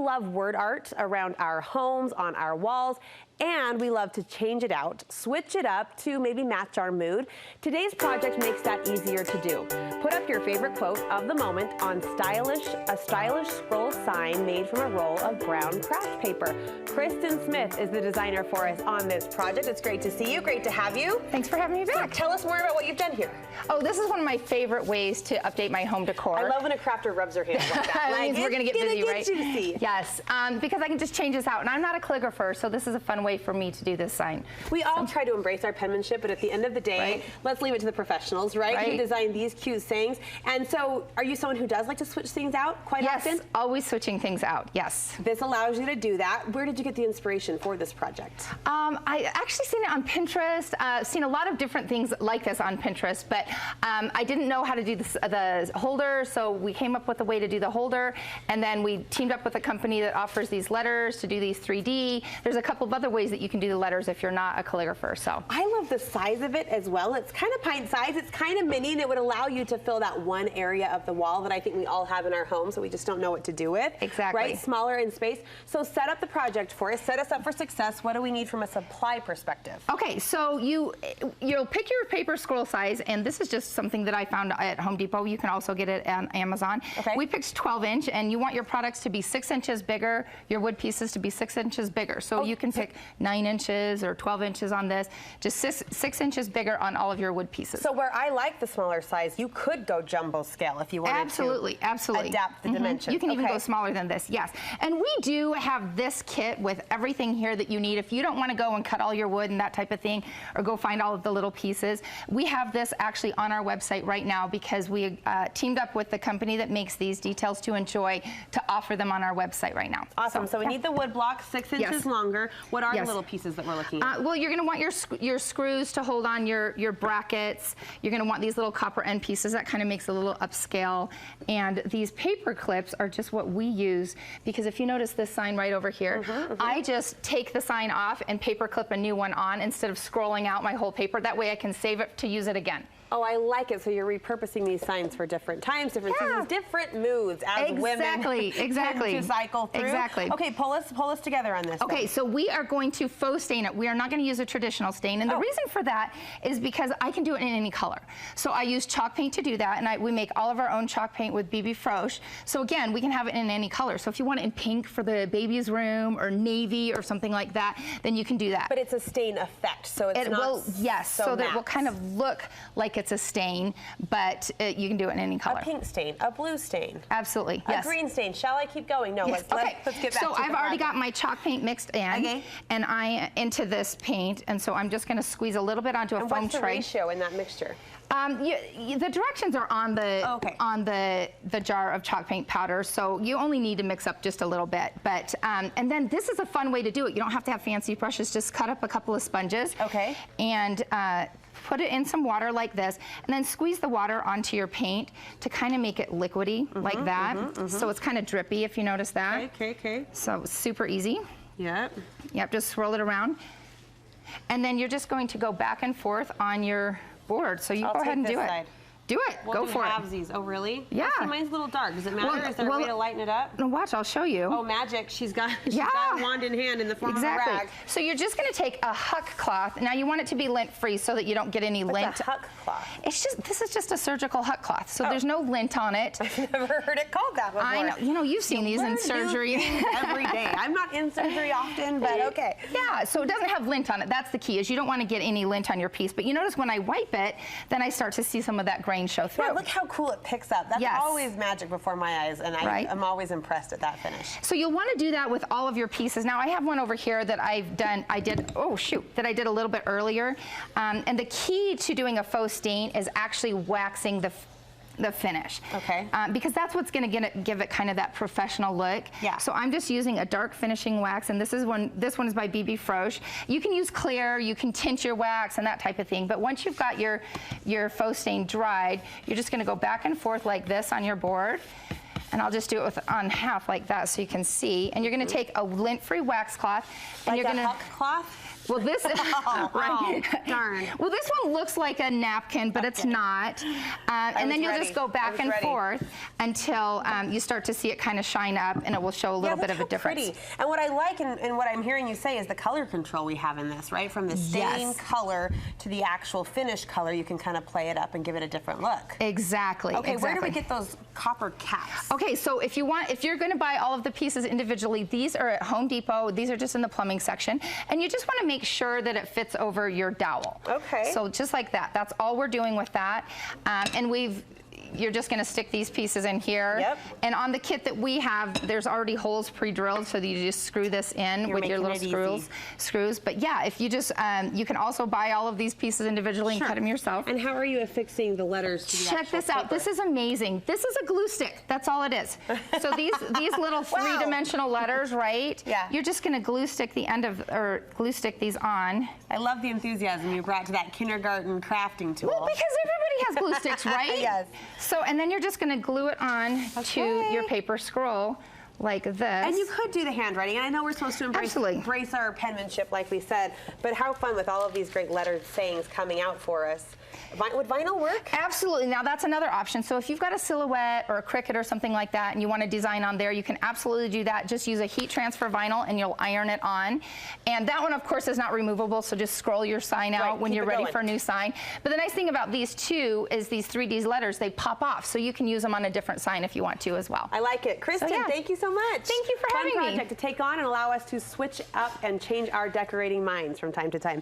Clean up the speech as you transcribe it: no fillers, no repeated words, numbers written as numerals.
love word art around our homes, on our walls, and we love to change it out, switch it up to maybe match our mood. Today's project makes that easier to do. Put up your favorite quote of the moment on a stylish scroll sign made from a roll of brown craft paper. Kristin Smith is the designer for us on this project. It's great to see you, great to have you. Thanks for having me back. So tell us more about what you've done here. Oh, this is one of my favorite ways to update my home decor. I love when a crafter rubs her hands like that. That means we're gonna get busy, right? Juicy. Yes, because I can just change this out, and I'm not a calligrapher, so this is a fun way for me to do this sign. We all try to embrace our penmanship, but at the end of the day, let's leave it to the professionals, right? Who design these cute sayings. And so, are you someone who does like to switch things out quite often? Yes, always switching things out, yes. This allows you to do that. Where did you get the inspiration for this project? I actually seen it on Pinterest, seen a lot of different things like this on Pinterest, but I didn't know how to do this, the holder, so we came up with a way to do the holder, and then we teamed up with a company that offers these letters to do these 3D. There's a couple of other ways that you can do the letters if you're not a calligrapher. So I love the size of it as well. It's kind of pint size, it's kind of mini, and it would allow you to fill that one area of the wall that I think we all have in our homes, so we just don't know what to do with. Exactly. Right, smaller in space. So set up the project for us, set us up for success. What do we need from a supply perspective? Okay, so you'll pick your paper scroll size, and this is just something that I found at Home Depot. You can also get it on Amazon. Okay. We picked 12-inch, and you want your products to be 6 inches bigger, your wood pieces to be 6 inches bigger. So you can pick 9 inches or 12 inches on this, just 6 inches bigger on all of your wood pieces. So where I like the smaller size, you could go jumbo scale if you wanted absolutely adapt the dimensions. You can even go smaller than this, yes. And we do have this kit with everything here that you need. If you don't want to go and cut all your wood and that type of thing, or go find all of the little pieces, we have this actually on our website right now because we teamed up with the company that makes these Details to Enjoy to offer them on our website right now. Awesome. So we need the wood block 6 inches longer. What are the little pieces that we're looking at? Well, you're going to want your screws to hold on your brackets. You're going to want these little copper end pieces. That kind of makes a little upscale. And these paper clips are just what we use because if you notice this sign right over here, I just take the sign off and paper clip a new one on instead of scrolling out my whole paper. That way I can save it to use it again. Oh, I like it. So you're repurposing these signs for different times, different seasons, different moods as women. Exactly. To cycle through. Exactly. Okay, pull us together on this. Okay, then. so we are going to faux stain it. We are not going to use a traditional stain, and the reason for that is because I can do it in any color. So I use chalk paint to do that, and we make all of our own chalk paint with BB Froche. So again, we can have it in any color. So if you want it in pink for the baby's room or navy or something like that, then you can do that. But it's a stain effect, so it's not so that it will kind of look like it's a stain, but you can do it in any color. A pink stain, a blue stain. Absolutely, yes. A green stain. Shall I keep going? No, let's get back so to I've already got my chalk paint mixed in, and into this paint, and so I'm just going to squeeze a little bit onto a foam tray. What's the ratio in that mixture? The directions are on the jar of chalk paint powder, so you only need to mix up just a little bit. But and then this is a fun way to do it. You don't have to have fancy brushes. Just cut up a couple of sponges. Okay. And put it in some water like this, and then squeeze the water onto your paint to kind of make it liquidy like that. So it's kind of drippy if you notice that. Okay. So super easy. Yep. Just swirl it around. And then you're just going to go back and forth on your board. So you go ahead and do it. Do it. Go for it. Halvesies. Oh, really? Yeah. See, mine's a little dark. Does it matter? Is there a way to lighten it up? No, watch. I'll show you. Oh, magic. She's got a wand in hand in the form of a rag. So you're just going to take a huck cloth. Now you want it to be lint-free so that you don't get any lint. What's a huck cloth? This is just a surgical huck cloth. So there's no lint on it. I've never heard it called that before. I know. You know, you've seen these in surgery. Every day. I'm not in surgery often, but okay. Yeah, so it doesn't have lint on it. That's the key, is you don't want to get any lint on your piece. But you notice when I wipe it, then I start to see some of that grain show through. Yeah, look how cool it picks up. That's always magic before my eyes, and I'm always impressed at that finish. So you'll want to do that with all of your pieces. Now I have one over here that I did a little bit earlier. And the key to doing a faux stain is actually waxing the finish. Okay. Because that's what's going to give it kind of that professional look. Yeah. So I'm just using a dark finishing wax, and this one is by BB Froche. You can use clear, you can tint your wax and that type of thing, but once you've got your faux stain dried, you're just going to go back and forth like this on your board. And I'll just do it on half like that so you can see. And you're gonna take a lint-free wax cloth. And Like you're gonna, a huck cloth? well, this right. Darn. Well, this one looks like a napkin, but it's not. And then you'll just go back and forth until you start to see it kind of shine up, and it will show a little bit of a difference. Pretty. And what I like and what I'm hearing you say is the color control we have in this, right? From the stain color to the actual finish color, you can kind of play it up and give it a different look. Exactly. Okay, exactly. where do we get those copper caps? Okay, so if you're going to buy all of the pieces individually, these are at Home Depot. These are just in the plumbing section, and you just want to make sure that it fits over your dowel. Okay. So just like that. That's all we're doing with that. And you're just going to stick these pieces in here. Yep. And on the kit that we have, there's already holes pre-drilled, so that you just screw this in with your little screws. But yeah, if you just, you can also buy all of these pieces individually and cut them yourself. And how are you affixing the letters to the Check this out. This is amazing. This is a glue stick. That's all it is. So these little three-dimensional letters, right? Yeah. You're just going to glue stick the end of, or glue stick these on. I love the enthusiasm you brought to that kindergarten crafting tool. Well, because everybody has glue sticks, right? Yes. So, and then you're just going to glue it on to your paper scroll like this. And you could do the handwriting, and I know we're supposed to embrace our penmanship, like we said, but how fun with all of these great lettered sayings coming out for us. Would vinyl work? Absolutely. Now that's another option. So if you've got a silhouette or a cricket or something like that and you want to design on there, you can absolutely do that. Just use a heat transfer vinyl and you'll iron it on. And that one, of course, is not removable, so just scroll your sign out when you're ready for a new sign. But the nice thing about these two is these 3D letters, they pop off, so you can use them on a different sign if you want to as well. I like it. Kristin, thank you so much. Thank you for having me. Fun project to take on and allow us to switch up and change our decorating minds from time to time.